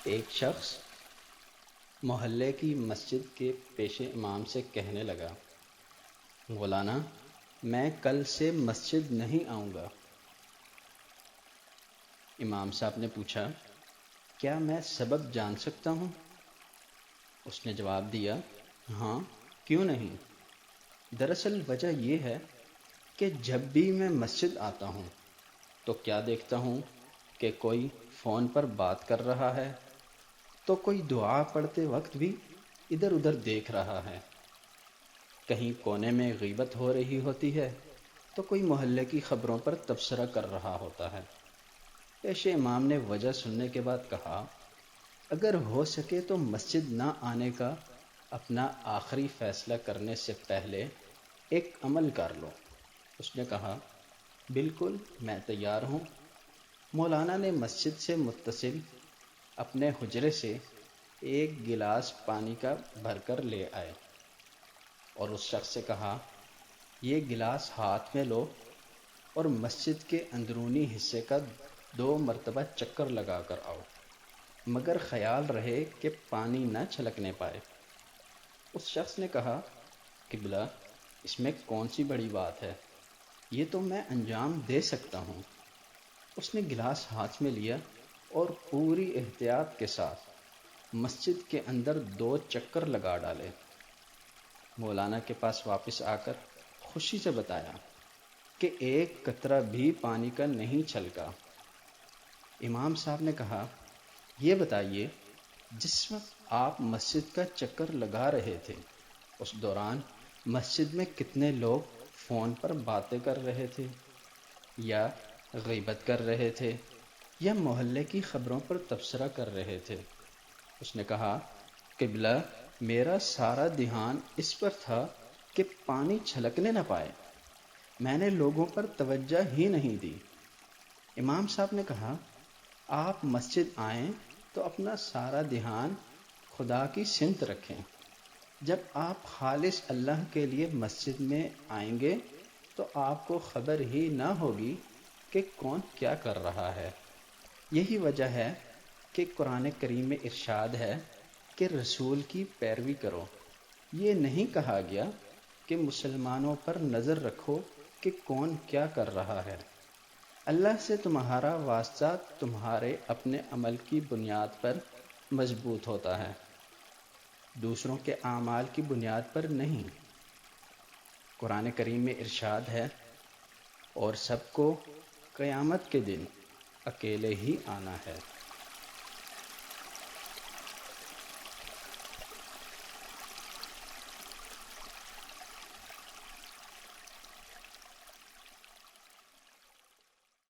ایک شخص محلے کی مسجد کے پیش امام سے کہنے لگا، مولانا میں کل سے مسجد نہیں آؤں گا۔ امام صاحب نے پوچھا، کیا میں سبب جان سکتا ہوں؟ اس نے جواب دیا، ہاں کیوں نہیں؟ دراصل وجہ یہ ہے کہ جب بھی میں مسجد آتا ہوں تو کیا دیکھتا ہوں کہ کوئی فون پر بات کر رہا ہے، تو کوئی دعا پڑھتے وقت بھی ادھر ادھر دیکھ رہا ہے، کہیں کونے میں غیبت ہو رہی ہوتی ہے تو کوئی محلے کی خبروں پر تبصرہ کر رہا ہوتا ہے۔ پیش امام نے وجہ سننے کے بعد کہا، اگر ہو سکے تو مسجد نہ آنے کا اپنا آخری فیصلہ کرنے سے پہلے ایک عمل کر لو۔ اس نے کہا، بالکل میں تیار ہوں۔ مولانا نے مسجد سے متصل اپنے حجرے سے ایک گلاس پانی کا بھر کر لے آئے اور اس شخص سے کہا، یہ گلاس ہاتھ میں لو اور مسجد کے اندرونی حصے کا 2 مرتبہ چکر لگا کر آؤ، مگر خیال رہے کہ پانی نہ چھلکنے پائے۔ اس شخص نے کہا، قبلہ اس میں کون سی بڑی بات ہے، یہ تو میں انجام دے سکتا ہوں۔ اس نے گلاس ہاتھ میں لیا اور پوری احتیاط کے ساتھ مسجد کے اندر 2 چکر لگا ڈالے۔ مولانا کے پاس واپس آ کر خوشی سے بتایا کہ ایک قطرہ بھی پانی کا نہیں چھلکا۔ امام صاحب نے کہا، یہ بتائیے جس وقت آپ مسجد کا چکر لگا رہے تھے اس دوران مسجد میں کتنے لوگ فون پر باتیں کر رہے تھے، یا غیبت کر رہے تھے، یا محلے کی خبروں پر تبصرہ کر رہے تھے؟ اس نے کہا، قبلہ میرا سارا دھیان اس پر تھا کہ پانی چھلکنے نہ پائے، میں نے لوگوں پر توجہ ہی نہیں دی۔ امام صاحب نے کہا، آپ مسجد آئیں تو اپنا سارا دھیان خدا کی سمت رکھیں۔ جب آپ خالص اللہ کے لیے مسجد میں آئیں گے تو آپ کو خبر ہی نہ ہوگی کہ کون کیا کر رہا ہے۔ یہی وجہ ہے کہ قرآن کریم میں ارشاد ہے کہ رسول کی پیروی کرو۔ یہ نہیں کہا گیا کہ مسلمانوں پر نظر رکھو کہ کون کیا کر رہا ہے۔ اللہ سے تمہارا واسطہ تمہارے اپنے عمل کی بنیاد پر مضبوط ہوتا ہے، دوسروں کے اعمال کی بنیاد پر نہیں۔ قرآن کریم میں ارشاد ہے، اور سب کو قیامت کے دن اکیلے ہی آنا ہے۔